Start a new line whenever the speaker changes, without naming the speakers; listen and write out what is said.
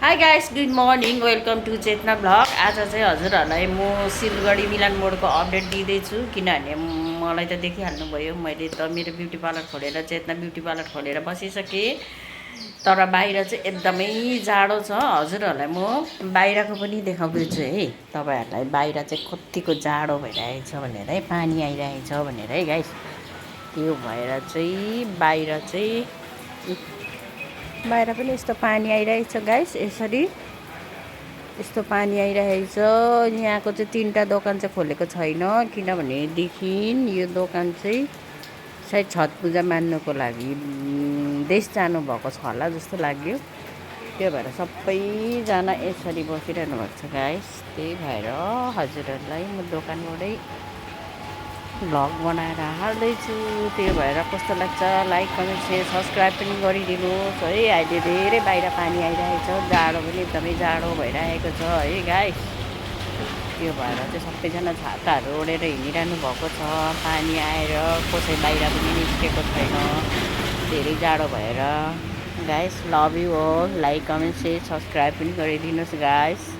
High guys, good morning, welcome to Chetna blog. आज चाहिँ हजुरहरूलाई म सिलगढी मिलन मोडको अपडेट दिँदैछु, किनभने मलाई त देखिहाल्नुभयो। मैले त मेरो ब्युटी पार्लर खोलेर, चेतना ब्युटी पार्लर खोलेर बसिसकेँ। तर बाहिर चाहिँ एकदमै जाडो छ। हजुरहरूलाई म बाहिरको पनि देखाउँदैछु है, तपाईँहरूलाई बाहिर चाहिँ कत्तिको जाडो भइरहेछ भनेर है, पानी आइरहेछ भनेर है गाइस। त्यो भएर चाहिँ बाहिर पनि यस्तो पानी आइरहेछ गाइस। यसरी यस्तो पानी आइरहेछ। यहाँको चाहिँ 3टा दोकान चाहिँ खोलेको छैन, किनभनेदेखि यो दोकान चाहिँ सायद छठ पूजा मान्नुको लागि देश जानुभएको छ होला जस्तो लाग्यो। त्यो भएर सबैजना यसरी बसिरहनु भएको छ गाइस। त्यही भएर हजुरहरूलाई म दोकानबाटै भ्लग बनाएर हाल्दैछु। त्यो भएर कस्तो लाग्छ लाइक, कमेन्ट, सेयर, सब्सक्राइब पनि गरिदिनुहोस् है। अहिले धेरै बाहिर पानी आइरहेछ, जाडो पनि एकदमै जाडो भइरहेको छ है गाइस। त्यो भएर चाहिँ सबैजना छाताहरू ओढेर हिँडिरहनु भएको छ। पानी आएर कसै बाहिर पनि निस्केको छैन, धेरै जाडो भएर। Guys, love you all. Like, comment, share, subscribe पनि गरिदिनुहोस् गाइस।